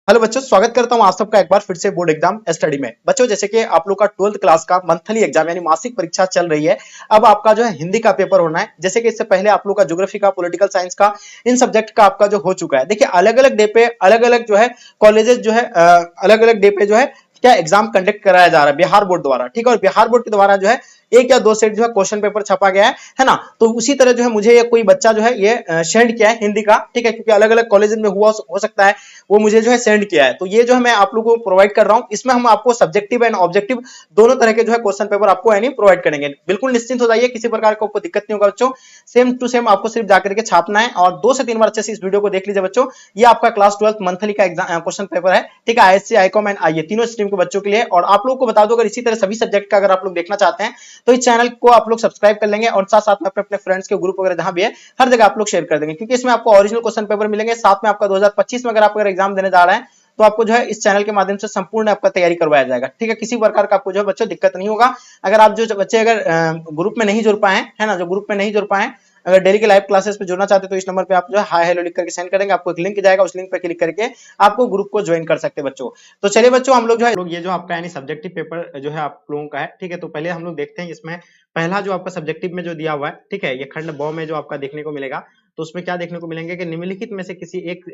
Hello बच्चों, स्वागत करता हूं आप सबका एक बार फिर से बोर्ड एग्जाम स्टडी में। बच्चों, जैसे कि आप लोग का 12th क्लास का मंथली एग्जाम यानी मासिक परीक्षा चल रही है। अब आपका जो है हिंदी का पेपर होना है। जैसे कि इससे पहले आप लोग का ज्योग्राफी का, पॉलिटिकल साइंस का, इन सब्जेक्ट का आपका जो हो चुका है। देखिए, अलग अलग डे पे अलग अलग जो है कॉलेजेस जो है अलग अलग डे पे जो है क्या एग्जाम कंडक्ट कराया जा रहा है बिहार बोर्ड द्वारा। ठीक है, और बिहार बोर्ड के द्वारा जो है एक या दो सेट जो है क्वेश्चन पेपर छपा गया है ना। तो उसी तरह जो है मुझे ये कोई बच्चा जो है ये सेंड किया है हिंदी का। ठीक है, क्योंकि अलग अलग कॉलेज में हुआ हो सकता है, वो मुझे जो है सेंड किया है। तो ये जो है मैं आप लोगों को प्रोवाइड कर रहा हूं। इसमें हम आपको सब्जेक्टिव एंड ऑब्जेक्टिव दोनों तरह के जो है क्वेश्चन पेपर आपको यानी प्रोवाइड करेंगे। बिल्कुल निश्चिंत हो जाइए, किसी प्रकार का आपको दिक्कत नहीं होगा बच्चों। सेम टू सेम आपको सिर्फ जाकर के छापना है और 2 से 3 बार अच्छे से इस वीडियो को देख लीजिए बच्चों। ये आपका क्लास 12 मंथली का एग्जाम क्वेश्चन पेपर है। ठीक है, आईएससी, आईकॉम एंड आईए तीनों स्ट्रीम के बच्चों के लिए। और आप लोगों को बता दो, अगर इसी तरह सभी सब्जेक्ट का अगर आप लोग देखना चाहते हैं तो इस चैनल को आप लोग सब्सक्राइब कर लेंगे और साथ साथ में अपने फ्रेंड्स के ग्रुप वगैरह जहां भी है हर जगह आप लोग शेयर कर देंगे, क्योंकि इसमें आपको ओरिजिनल क्वेश्चन पेपर मिलेंगे। साथ में आपका 2025 में अगर आप एग्जाम देने जा रहे हैं तो आपको जो है इस चैनल के माध्यम से संपूर्ण आपका तैयारी करवाया जाएगा। ठीक है, किसी प्रकार का आपको जो है बच्चों दिक्कत नहीं होगा। अगर आप जो बच्चे अगर ग्रुप में नहीं जुड़ पाए है ना, जो ग्रुप में नहीं जुड़ पाए, अगर डेली के लाइव क्लासेस पे जुड़ना चाहते हैं तो इस नंबर पे आप जो है हाय हेलो लिख करके सेंड करेंगे, आपको एक लिंक जाएगा, उस लिंक पे क्लिक करके आपको ग्रुप को ज्वाइन कर सकते हैं बच्चों। तो चलिए बच्चों, हम लोग जो है ये जो आपका यानी सब्जेक्टिव पेपर जो है आप लोगों का है। ठीक है, तो पहले हम लोग देखते हैं इसमें पहला जो आपका सब्जेक्टिव में जो दिया हुआ है। ठीक है, ये खंड ब में जो आपका देखने को मिलेगा, तो उसमें क्या देखने को मिलेंगे कि निम्नलिखित में से किसी एक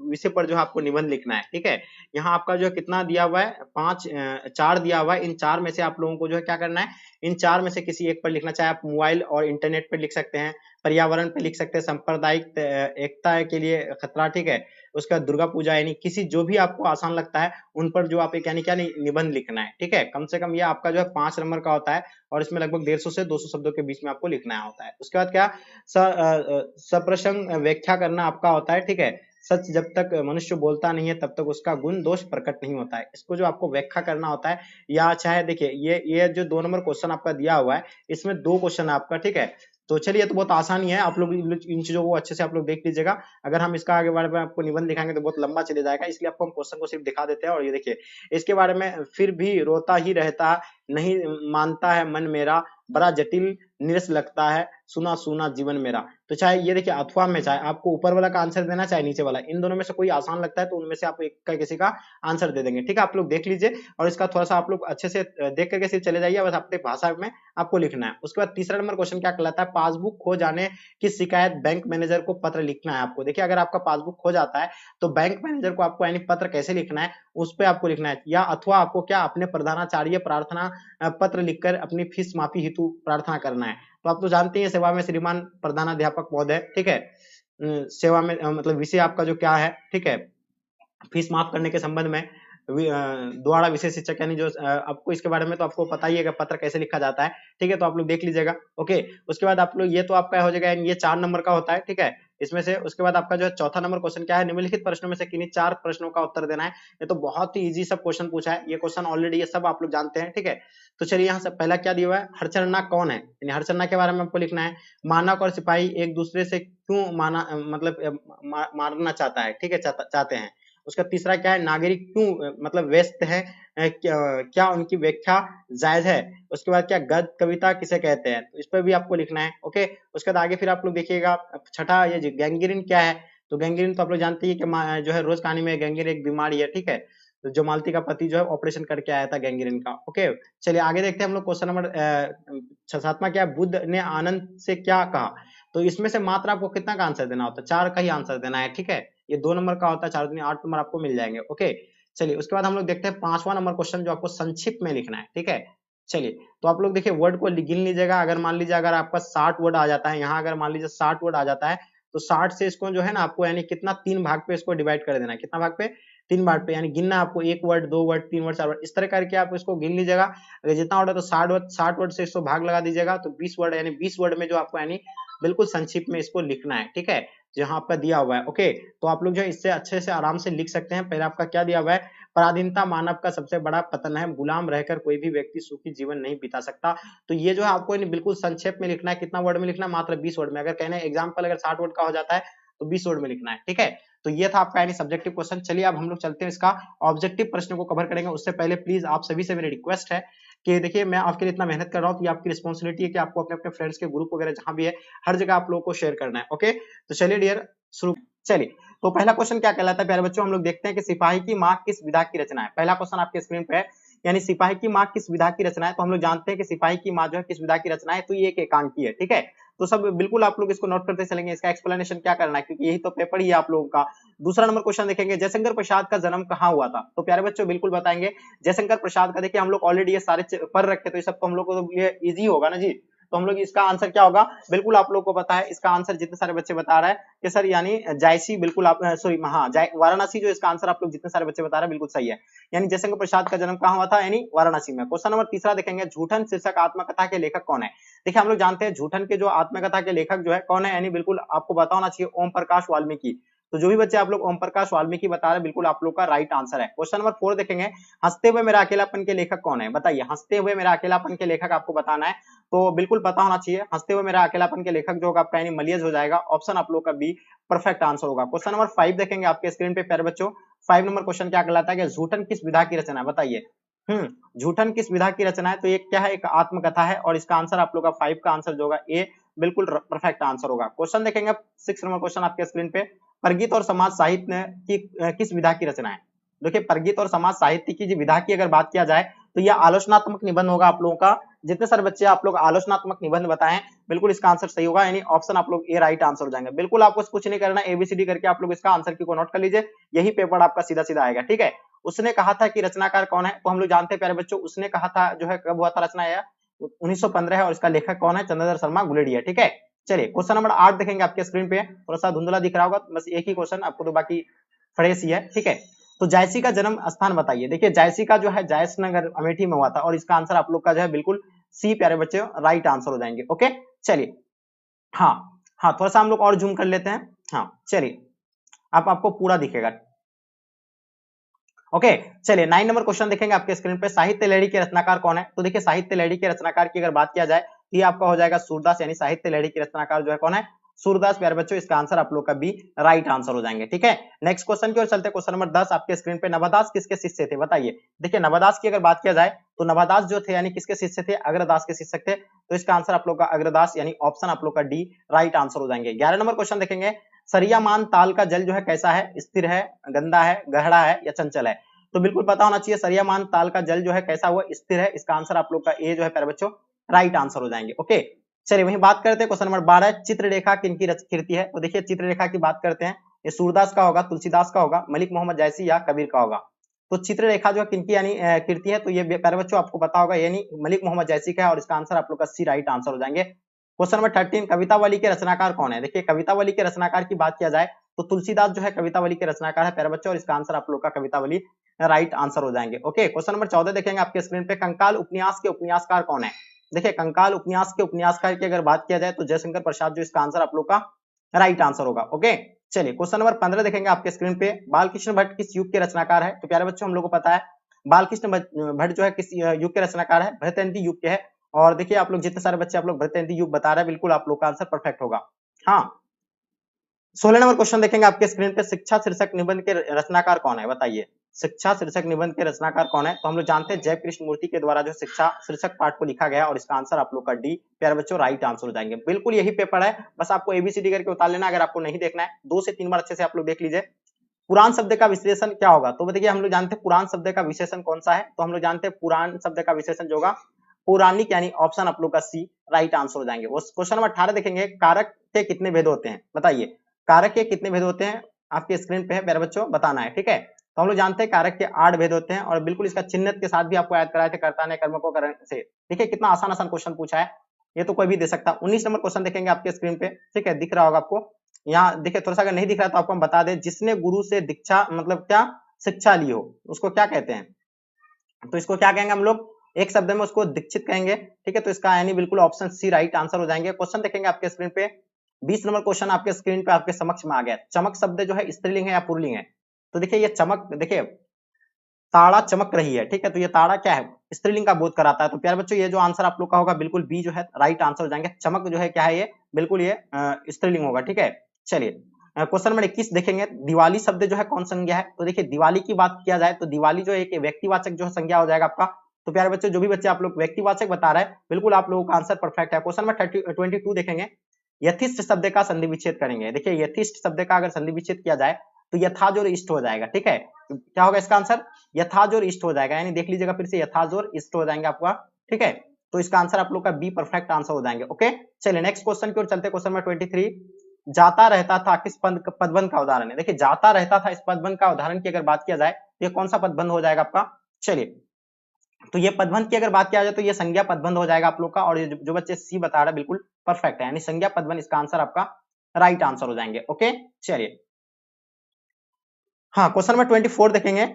विषय पर जो है आपको निबंध लिखना है। ठीक है, यहाँ आपका जो है कितना दिया हुआ है, 4 दिया हुआ है। इन 4 में से आप लोगों को जो है क्या करना है, इन 4 में से किसी एक पर लिखना। चाहे आप मोबाइल और इंटरनेट पर लिख सकते हैं, पर्यावरण पे लिख सकते हैं, सांप्रदायिक एकता के लिए खतरा। ठीक है, उसका दुर्गा पूजा, यानी किसी जो भी आपको आसान लगता है उन पर जो आप एक यानी क्या निबंध लिखना है। ठीक है, कम से कम ये आपका जो है 5 नंबर का होता है और इसमें लगभग 150 से 200 शब्दों के बीच में आपको लिखना होता है। उसके बाद क्या, सप्रसंग व्याख्या करना आपका होता है। ठीक है, सच जब तक मनुष्य बोलता नहीं है तब तक उसका गुण दोष प्रकट नहीं होता है। इसको जो आपको व्याख्या करना होता है, या चाहे देखिए ये जो 2 नंबर क्वेश्चन आपका दिया हुआ है, इसमें 2 क्वेश्चन आपका। ठीक है, तो चलिए, तो बहुत आसान ही है, आप लोग इन चीजों को अच्छे से आप लोग देख लीजिएगा। अगर हम इसका आगे बारे में आपको निबंध दिखाएंगे तो बहुत लंबा चले जाएगा, इसलिए आपको हम क्वेश्चन को सिर्फ दिखा देते हैं। और ये देखिए, इसके बारे में, फिर भी रोता ही रहता नहीं मानता है मन मेरा, बड़ा जटिल निरस लगता है सुना सुना जीवन मेरा। तो चाहे ये देखिए, अथवा में चाहे आपको ऊपर वाला का आंसर देना, चाहे नीचे वाला, इन दोनों में से कोई आसान लगता है तो उनमें से आप एक का किसी का आंसर दे देंगे। ठीक है, आप लोग देख लीजिए और इसका थोड़ा सा आप लोग अच्छे से देख करके सिर्फ चले जाइए, बस अपनी भाषा में आपको लिखना है। उसके बाद तीसरा नंबर क्वेश्चन क्या कहलाता है, पासबुक खो जाने की शिकायत बैंक मैनेजर को पत्र लिखना है आपको। देखिए, अगर आपका पासबुक खो जाता है तो बैंक मैनेजर को आपको यानी पत्र कैसे लिखना है, उस पर आपको लिखना है। या अथवा आपको क्या, अपने प्रधानाचार्य प्रार्थना पत्र लिखकर अपनी फीस माफी हेतु प्रार्थना करना है। तो आप तो जानते हैं, सेवा में श्रीमान प्रधानाध्यापक महोदय। ठीक है, सेवा में मतलब विषय आपका जो क्या है, ठीक है, फीस माफ करने के संबंध में द्वारा विशेष शिक्षक, यानी जो आपको इसके बारे में तो आपको पता ही है कि पत्र कैसे लिखा जाता है। ठीक है, तो आप लोग देख लीजिएगा। ओके, उसके बाद आप लोग, ये तो आपका हो जाएगा, ये 4 नंबर का होता है। ठीक है, इसमें से उसके बाद आपका जो है चौथा नंबर क्वेश्चन क्या है, निम्नलिखित प्रश्नों में से किन्हीं 4 प्रश्नों का उत्तर देना है। ये तो बहुत ही इजी सब क्वेश्चन पूछा है, ये क्वेश्चन ऑलरेडी ये सब आप लोग जानते हैं। ठीक है, तो चलिए, यहाँ से पहला क्या दिया हुआ है, हरचन्ना कौन है, यानी हरचन्ना के बारे में आपको लिखना है। मानक और सिपाही एक दूसरे से क्यों मतलब मारना चाहता है। ठीक है, चाहते हैं। उसका तीसरा क्या है, नागरिक क्यों मतलब व्यस्त है, क्या उनकी व्याख्या जायज है। उसके बाद क्या, गद्य कविता किसे कहते हैं, तो इस पर भी आपको लिखना है। ओके, उसके बाद आगे फिर आप लोग देखिएगा छठा, ये गैंग्रीन क्या है। तो गैंग्रीन तो आप लोग जानते हैं कि जो है रोज कहानी में गैंग्रीन एक बीमारी है। ठीक है, तो जो मालती का पति जो है ऑपरेशन करके आया था गैंग्रीन का। ओके, चलिए आगे देखते हैं हम लोग क्वेश्चन नंबर 7वां क्या है, बुद्ध ने आनंद से क्या कहा। तो इसमें से मात्र आपको कितना का आंसर देना होता है, 4 का ही आंसर देना है। ठीक है, ये 2 नंबर का होता है, 4 दूनी 8 नंबर आपको मिल जाएंगे। ओके, चलिए उसके बाद हम लोग देखते हैं 5वां नंबर क्वेश्चन, जो आपको संक्षिप्त में लिखना है। ठीक है, चलिए, तो आप लोग देखिए वर्ड को गिन लीजिएगा। अगर मान लीजिए अगर आपका 60 वर्ड आ जाता है, यहाँ अगर मान लीजिए 60 वर्ड आ जाता है, तो 60 से इसको जो है ना आपको यानी कितना 3 भाग पे इसको डिवाइड कर देना है। कितना भाग पे, 3 भाग पे, यानी गिनना आपको 1 वर्ड, 2 वर्ड, 3 वर्ड, 4 वर्ड, इस तरह करके आप इसको गिन लीजिएगा। अगर जितना वर्ड है तो 60 वर्ड से इसको भाग लगा दीजिएगा, तो 20 वर्ड, यानी 20 वर्ड में जो आपको यानी बिल्कुल संक्षिप्त में इसको लिखना है। ठीक है, जहां आपका दिया हुआ है। ओके, तो आप लोग जो है इससे अच्छे से आराम से लिख सकते हैं। पहले आपका क्या दिया हुआ है, पराधीनता मानव का सबसे बड़ा पतन है, गुलाम रहकर कोई भी व्यक्ति सुखी जीवन नहीं बिता सकता। तो ये जो है आपको बिल्कुल संक्षेप में लिखना है। कितना वर्ड में लिखना है, मात्र 20 वर्ड में। अगर कहने एग्जाम्पल अगर 60 वर्ड का हो जाता है तो 20 वर्ड में लिखना है। ठीक है, तो ये था आपका यानी सब्जेक्टिव क्वेश्चन। चलिए अब हम लोग चलते हैं इसका ऑब्जेक्टिव प्रश्न को कवर करेंगे। उससे पहले प्लीज आप सभी से मेरी रिक्वेस्ट है कि देखिए, मैं आपके लिए इतना मेहनत कर रहा हूँ, तो ये आपकी रिस्पॉन्सिबिलिटी है कि आपको अपने अपने फ्रेंड्स के ग्रुप वगैरह जहां भी है हर जगह आप लोगों को शेयर करना है। ओके, तो चलिए डियर, शुरू। चलिए, तो पहला क्वेश्चन क्या कहलाता है प्यारे बच्चों, हम लोग देखते हैं कि सिपाही की माँ किस विधा की रचना है। पहला क्वेश्चन आपके स्क्रीन पे है, यानी सिपाही की माँ किस विधा की रचना है। तो हम लोग जानते हैं कि सिपाही की माँ जो है किस विधा की रचना है, तो ये एक एकांकी है, ठीक है। तो सब बिल्कुल आप लोग इसको नोट करते चलेंगे, इसका एक्सप्लेनेशन क्या करना है, क्योंकि यही तो पेपर ही है आप लोगों का। दूसरा नंबर क्वेश्चन देखेंगे, जयशंकर प्रसाद का जन्म कहाँ हुआ था। तो प्यारे बच्चों बिल्कुल बताएंगे जयशंकर प्रसाद का। देखिए हम लोग ऑलरेडी ये सारे पढ़ रखे, तो ये सब तो हम लोग को ये इजी होगा ना जी। तो हम लोग इसका आंसर क्या होगा, बिल्कुल आप लोग को पता है इसका आंसर। जितने सारे बच्चे बता रहे हैं कि सर यानी जायसी, बिल्कुल आप सॉरी हाँ वाराणसी, जो इसका आंसर आप लोग जितने सारे बच्चे बता रहे हैं बिल्कुल सही है। यानी जयशंकर प्रसाद का जन्म कहाँ हुआ था, यानी वाराणसी में। क्वेश्चन नंबर तीसरा देखेंगे, झूठन शीर्षक आत्मकथा के लेखक कौन है। देखिए हम लोग जानते हैं झूठन के जो आत्मकथा के लेखक जो है कौन है, यानी बिल्कुल आपको पता होना चाहिए ओम प्रकाश वाल्मीकि। तो जो भी बच्चे आप लोग ओम प्रकाश वाल्मीकि बता रहे हैं, बिल्कुल आप लोग का राइट आंसर है। क्वेश्चन नंबर 4 देखेंगे, हंसते हुए मेरा अकेलापन के लेखक कौन है। बताइए, हंसते हुए मेरा अकेलापन के लेखक आपको बताना है, तो बिल्कुल पता होना चाहिए। हंसते हुए मेरा अकेलापन के लेखक जो होगा आपका यानी मलियज हो जाएगा। ऑप्शन आप लोग का बी परफेक्ट आंसर होगा। क्वेश्चन नंबर 5 देखेंगे आपके स्क्रीन पे प्यारे बच्चों। 5 नंबर क्वेश्चन क्या कहलाता है कि झूठन किस विधा की रचना है। बताइए, झूठन किस विधा की रचना है। तो ये क्या है, एक आत्मकथा है, और इसका आंसर आप लोग का 5 का आंसर जो होगा ए बिल्कुल परफेक्ट आंसर होगा। क्वेश्चन देखेंगे 6 नंबर क्वेश्चन आपके स्क्रीन पे, परगीत और समाज साहित्य की किस विधा की रचना है। देखिए परगीत और समाज साहित्य की विधा की अगर बात किया जाए तो यह आलोचनात्मक निबंध होगा आप लोगों का। जितने सारे बच्चे आप लोग आलोचनात्मक निबंध बताएं, बिल्कुल इसका आंसर सही होगा, यानी ऑप्शन आप लोग ए राइट आंसर हो जाएंगे। बिल्कुल आपको कुछ नहीं करना, एबीसीडी करके आप लोग इसका आंसर की को नोट कर लीजिए, यही पेपर आपका सीधा सीधा आएगा, ठीक है। उसने कहा था कि रचनाकार कौन है, तो हम लोग जानते हैं प्यारे बच्चों, उसने कहा था जो है कब हुआ था रचना, यह 1915 है, और इसका लेखक कौन है, चंद्रधर शर्मा गुलेरिया, ठीक है। चलिए क्वेश्चन नंबर 8 देखेंगे आपके स्क्रीन पे, थोड़ा सा धुंधला दिख रहा होगा, बस एक ही क्वेश्चन आपको, तो बाकी फ्रेश ही है, ठीक है। तो जायसी का जन्म स्थान बताइए। देखिए जायसी का जो है जायस नगर अमेठी में हुआ था, और इसका आंसर आप लोग का जो है बिल्कुल सी प्यारे बच्चे राइट आंसर हो जाएंगे। ओके चलिए, हाँ हाँ थोड़ा सा हम लोग और जूम कर लेते हैं। हाँ चलिए, आपको पूरा दिखेगा। ओके चलिए 9 नंबर क्वेश्चन देखेंगे आपके स्क्रीन पे, साहित्य लहरी के रचनाकार कौन है। तो देखिए साहित्य लहरी के रचनाकार की अगर बात किया जाए तो ये आपका हो जाएगा सूरदास, यानी साहित्य लहरी के रचनाकार जो है कौन है, सूरदास प्यारे बच्चों। इसका आंसर आप लोग का बी राइट आंसर हो जाएंगे, ठीक है। नेक्स्ट क्वेश्चन की ओर चलते हैं। क्वेश्चन नंबर 10 आपके स्क्रीन पे, नवादास किसके शिष्य थे। बताइए, देखिए नवादास की अगर बात किया जाए तो नवादास जो थे यानी किसके शिष्य थे, अग्रदास के शिष्य थे। तो इसका आंसर आप लोग का अग्रदास, यानी ऑप्शन आप लोग का डी राइट आंसर हो जाएंगे। 11 नंबर क्वेश्चन देखेंगे, सरियामान ताल का जल जो है कैसा है, स्थिर है, गंदा है, गहरा है या चंचल है। तो बिल्कुल पता होना चाहिए सरियामान ताल का जल जो है कैसा हुआ, स्थिर है। इसका आंसर आप लोग का ए जो है प्यारे बच्चों राइट आंसर हो जाएंगे। ओके चलिए वहीं बात करते हैं। क्वेश्चन नंबर 12, चित्ररेखा किनकी कृति है। तो देखिए चित्ररेखा की बात करते हैं, ये सूरदास का होगा, तुलसीदास का होगा, मलिक मोहम्मद जायसी या कबीर का होगा। तो चित्ररेखा जो है किनकी यानी कृति है, तो ये प्यारे बच्चों आपको पता होगा, यानी मलिक मोहम्मद जायसी का है, और इसका आंसर आप लोग का सी राइट आंसर हो जाएंगे। क्वेश्चन नंबर 13, कवितावली के रचनाकार कौन है। देखिए कवितावली के रचनाकार की बात किया जाए तो तुलसीदास जो है कवितावली के रचनाकार है प्यारे बच्चों, और इसका आंसर आप लोग का कवितावली राइट आंसर हो जाएंगे। ओके क्वेश्चन नंबर 14 देखेंगे आपके स्क्रीन पे, कंकाल उपन्यास के उपन्यासकार कौन है। देखिए कंकाल उपन्यास के उपन्यासकार की अगर बात किया जाए तो जयशंकर प्रसाद, जो इसका आंसर आप लोग का राइट आंसर होगा। ओके चलिए क्वेश्चन नंबर 15 देखेंगे आपके स्क्रीन पे, बालकृष्ण भट्ट किस युग के रचनाकार है। तो प्यारे बच्चों हम लोग को पता है बालकृष्ण भट्ट जो है किस युग के रचनाकार है, भरतयंती युग के है। और देखिए आप लोग जितने सारे बच्चे आप लोग भरतयंती युग बता रहे हैं, बिल्कुल आप लोग का आंसर परफेक्ट होगा। हाँ 16 नंबर क्वेश्चन देखेंगे आपके स्क्रीन पे, शिक्षा शीर्षक निबंध के रचनाकार कौन है। बताइए, शिक्षा शीर्षक निबंध के रचनाकार कौन है। तो हम लोग जानते हैं जय कृष्ण मूर्ति के द्वारा जो शिक्षा शीर्षक पाठ को लिखा गया, और इसका आंसर आप लोग का डी प्यारे बच्चों राइट आंसर हो जाएंगे। बिल्कुल यही पेपर है, बस आपको एबीसीडी करके उतार लेना। अगर आपको नहीं देखना है 2 से 3 बार अच्छे से आप लोग देख लीजिए। पुराण शब्द का विशेषण क्या होगा। तो देखिए हम लोग जानते हैं पुराण शब्द का विशेषण कौन सा है। तो हम लोग जानते हैं पुराण शब्द का विशेषण जो होगा पौराणिक, यानी ऑप्शन आप लोग का सी राइट आंसर हो जाएंगे। क्वेश्चन नंबर 18 देखेंगे, कारक के कितने भेद होते हैं। बताइए, कारक के कितने भेद होते हैं, आपके स्क्रीन पे है प्यारे बच्चों, बताना है, ठीक है। तो हम लोग जानते हैं कारक के 8 भेद होते हैं, और बिल्कुल इसका चिन्ह के साथ भी आपको याद कराए थे, कर्ता ने कर्म को करण से। देखिए कितना आसान आसान क्वेश्चन पूछा है, ये तो कोई भी दे सकता। 19 नंबर क्वेश्चन देखेंगे आपके स्क्रीन पे, ठीक है, दिख रहा होगा आपको। यहाँ देखिए थोड़ा सा अगर नहीं दिख रहा तो आपको हम बता दें, जिसने गुरु से दीक्षा मतलब क्या शिक्षा ली हो उसको क्या कहते हैं। तो इसको क्या कहेंगे हम लोग, एक शब्द में उसको दीक्षित कहेंगे, ठीक है। तो इसका यानी बिल्कुल ऑप्शन सी राइट आंसर हो जाएंगे। क्वेश्चन देखेंगे आपके स्क्रीन पे, 20 नंबर क्वेश्चन आपके स्क्रीन पे आपके समक्ष में आ गया। चमक शब्द जो है स्त्रीलिंग है या पुल्लिंग है। तो देखिए ये चमक, देखिए ताड़ा चमक रही है, ठीक है। तो ये ताड़ा क्या है, स्त्रीलिंग का बोध कराता है। तो प्यारे बच्चों ये जो आंसर आप लोग का होगा बिल्कुल बी जो है राइट आंसर हो जाएंगे। चमक जो है क्या है, ये बिल्कुल ये स्त्रीलिंग होगा, ठीक है। चलिए क्वेश्चन नंबर 21 देखेंगे, दिवाली शब्द जो है कौन संज्ञा है। तो देखिए दिवाली की बात किया जाए तो दिवाली जो एक व्यक्तिवाचक जो संज्ञा हो जाएगा आपका। तो प्यारे बच्चों जो भी बच्चे आप लोग व्यक्तिवाचक बता रहे हैं, बिल्कुल आप लोगों का आंसर परफेक्ट है। क्वेश्चन नंबर 22 देखेंगे, यथिष्ट शब्द का संधि विच्छेद करेंगे। देखिए यथिष्ट शब्द का अगर संधि विच्छेद किया जाए तो यथाजोर इष्ट हो जाएगा, ठीक है। तो क्या होगा इसका आंसर, यथाजोर इष्ट हो जाएगा, यानी देख लीजिएगा फिर से यथाजोर इष्ट हो जाएंगे आपका, ठीक है। तो इसका आंसर आप लोग का बी परफेक्ट आंसर हो जाएंगे। ओके, चलिए नेक्स्ट क्वेश्चन की ओर चलते। क्वेश्चन नंबर 23, जाता रहता था किस पदबंध का उदाहरण है। देखिए जाता रहता था इस पदबंध का उदाहरण की अगर बात किया जाए तो ये कौन सा पदबंध हो जाएगा आपका। चलिए तो ये पदबंध की अगर बात किया जाए तो ये संज्ञा पदबंध हो जाएगा आप लोग का, और ये जो बच्चे सी बता रहे हैं बिल्कुल परफेक्ट है, यानी संज्ञा पदबंध इसका आंसर आपका राइट आंसर हो जाएंगे। ओके चलिए, हाँ क्वेश्चन नंबर 24 देखेंगे।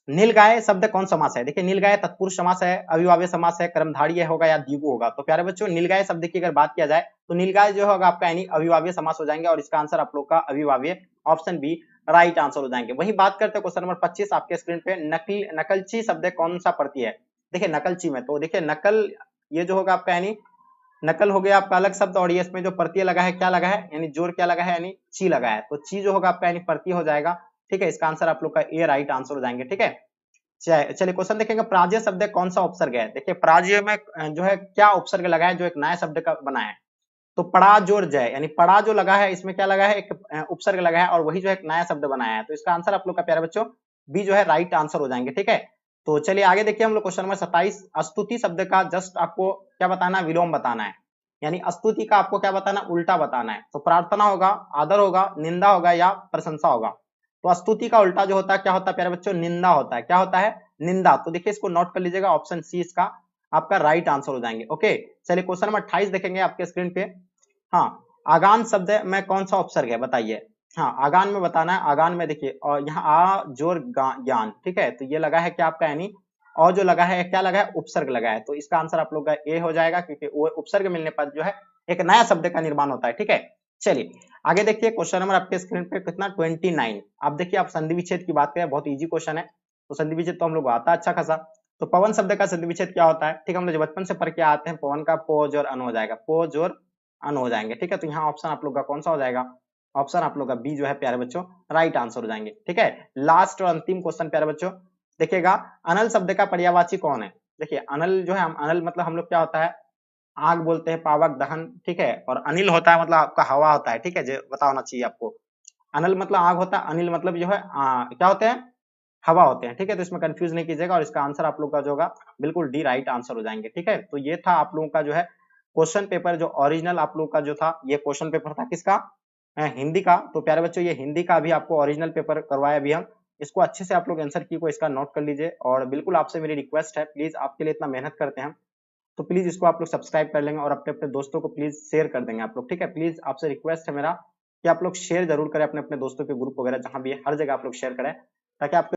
नीलगाय शब्द कौन समास है। देखिए नीलगाय तत्पुरुष समास है, अविभाज्य समास है, कर्मधारय होगा या द्विगु होगा। तो प्यारे बच्चों नीलगाय शब्द की अगर बात किया जाए तो नीलगाय जो होगा आपका यानी अविभाज्य समास हो जाएंगे, और इसका आंसर आप लोग का अविभाज्य ऑप्शन बी राइट आंसर हो जाएंगे। वही बात करते हैं क्वेश्चन नंबर 25 आपके स्क्रीन पे, नकलची शब्द कौन सा पड़ती है। देखिए नकलची में तो देखिए नकल ये जो होगा आपका यानी नकल हो गया आपका अलग शब्द, और ये इसमें जो प्रत्यय लगा है क्या लगा है, यानी जोर क्या लगा है, यानी ची लगा है। तो ची जो होगा आपका यानी प्रत्यय हो जाएगा, ठीक है। इसका आंसर आप लोग का ए राइट आंसर हो जाएंगे, ठीक है। चलिए क्वेश्चन देखेंगे, प्राज्य शब्द कौन सा उपसर्ग है। देखिए प्राज्य में जो है क्या उपसर्ग लगा है जो एक नया शब्द का बना है। तो पड़ा जोर जय, यानी पड़ा जो लगा है इसमें क्या लगा है, एक उपसर्ग लगा है, और वही जो एक नया शब्द बनाया है। तो इसका आंसर आप लोग का प्यारे बच्चों बी जो है राइट आंसर हो जाएंगे, ठीक है। तो चलिए आगे देखिए हम लोग क्वेश्चन नंबर 27, स्तुति शब्द का जस्ट आपको क्या बताना है, विलोम बताना है। यानी स्तुति का आपको क्या बताना, उल्टा बताना है। तो प्रार्थना होगा, आदर होगा, निंदा होगा या प्रशंसा होगा। तो स्तुति का उल्टा जो होता है क्या होता है प्यारे बच्चों, निंदा होता है। क्या होता है, निंदा। तो देखिए इसको नोट कर लीजिएगा, ऑप्शन सी इसका आपका राइट आंसर हो जाएंगे। ओके चलिए क्वेश्चन नंबर 28 देखेंगे आपके स्क्रीन पे। हाँ आगान शब्द में कौन सा उपसर्ग है बताइए। हाँ आगान में बताना है। आगान में देखिए और यहाँ आ जोर ज्ञान, ठीक है। तो ये लगा है क्या आपका, यानी और जो लगा है क्या लगा है, उपसर्ग लगा है। तो इसका आंसर आप लोग का ए हो जाएगा, क्योंकि वो उपसर्ग मिलने पर जो है एक नया शब्द का निर्माण होता है, ठीक है। चलिए आगे देखिए क्वेश्चन नंबर आपके स्क्रीन पे कितना 29। आप देखिए आप संधि विच्छेद की बात करें, बहुत इजी क्वेश्चन है। तो संधि विच्छेद तो हम लोग आता है अच्छा खासा। तो पवन शब्द का संधि विच्छेद क्या होता है, ठीक है। हम लोग बचपन से पढ़ के आते हैं, पवन का पो जोर अन हो जाएगा, पो जोर अन हो जाएंगे, ठीक है। तो यहाँ ऑप्शन आप लोग का कौन सा हो जाएगा, ऑप्शन आप लोग का बी जो है प्यारे बच्चों राइट आंसर हो जाएंगे, ठीक है। लास्ट और अंतिम क्वेश्चन प्यारे बच्चों देखिएगा, अनल शब्द का पर्यायवाची कौन है। देखिए अनल जो है, अनल मतलब हम लोग क्या होता है, आग बोलते हैं, पावक दहन, ठीक है। और अनिल होता है मतलब आपका हवा होता है, ठीक है, जो पता होना चाहिए आपको। अनल मतलब आग होता है, अनिल मतलब जो है क्या होते हैं, हवा होते हैं, ठीक है। तो इसमें कंफ्यूज नहीं कीजिएगा, और इसका आंसर आप लोग का जो होगा बिल्कुल डी राइट आंसर हो जाएंगे, ठीक है। तो ये था आप लोगों का जो है क्वेश्चन पेपर, जो ओरिजिनल आप लोग का जो था ये क्वेश्चन पेपर था किसका, हिंदी का। तो प्यारे बच्चों ये हिंदी का भी आपको ओरिजिनल पेपर करवाया अभी हम, इसको अच्छे से आप लोग आंसर की को इसका नोट कर लीजिए। और बिल्कुल आपसे मेरी रिक्वेस्ट है, प्लीज आपके लिए इतना मेहनत करते हैं, तो प्लीज इसको आप लोग सब्सक्राइब कर लेंगे, और अपने अपने दोस्तों को प्लीज शेयर कर देंगे आप लोग, ठीक है। प्लीज आपसे रिक्वेस्ट है मेरा कि आप लोग शेयर जरूर करें अपने अपने दोस्तों के ग्रुप वगैरह जहां भी है, हर जगह आप लोग शेयर करें, ताकि आपके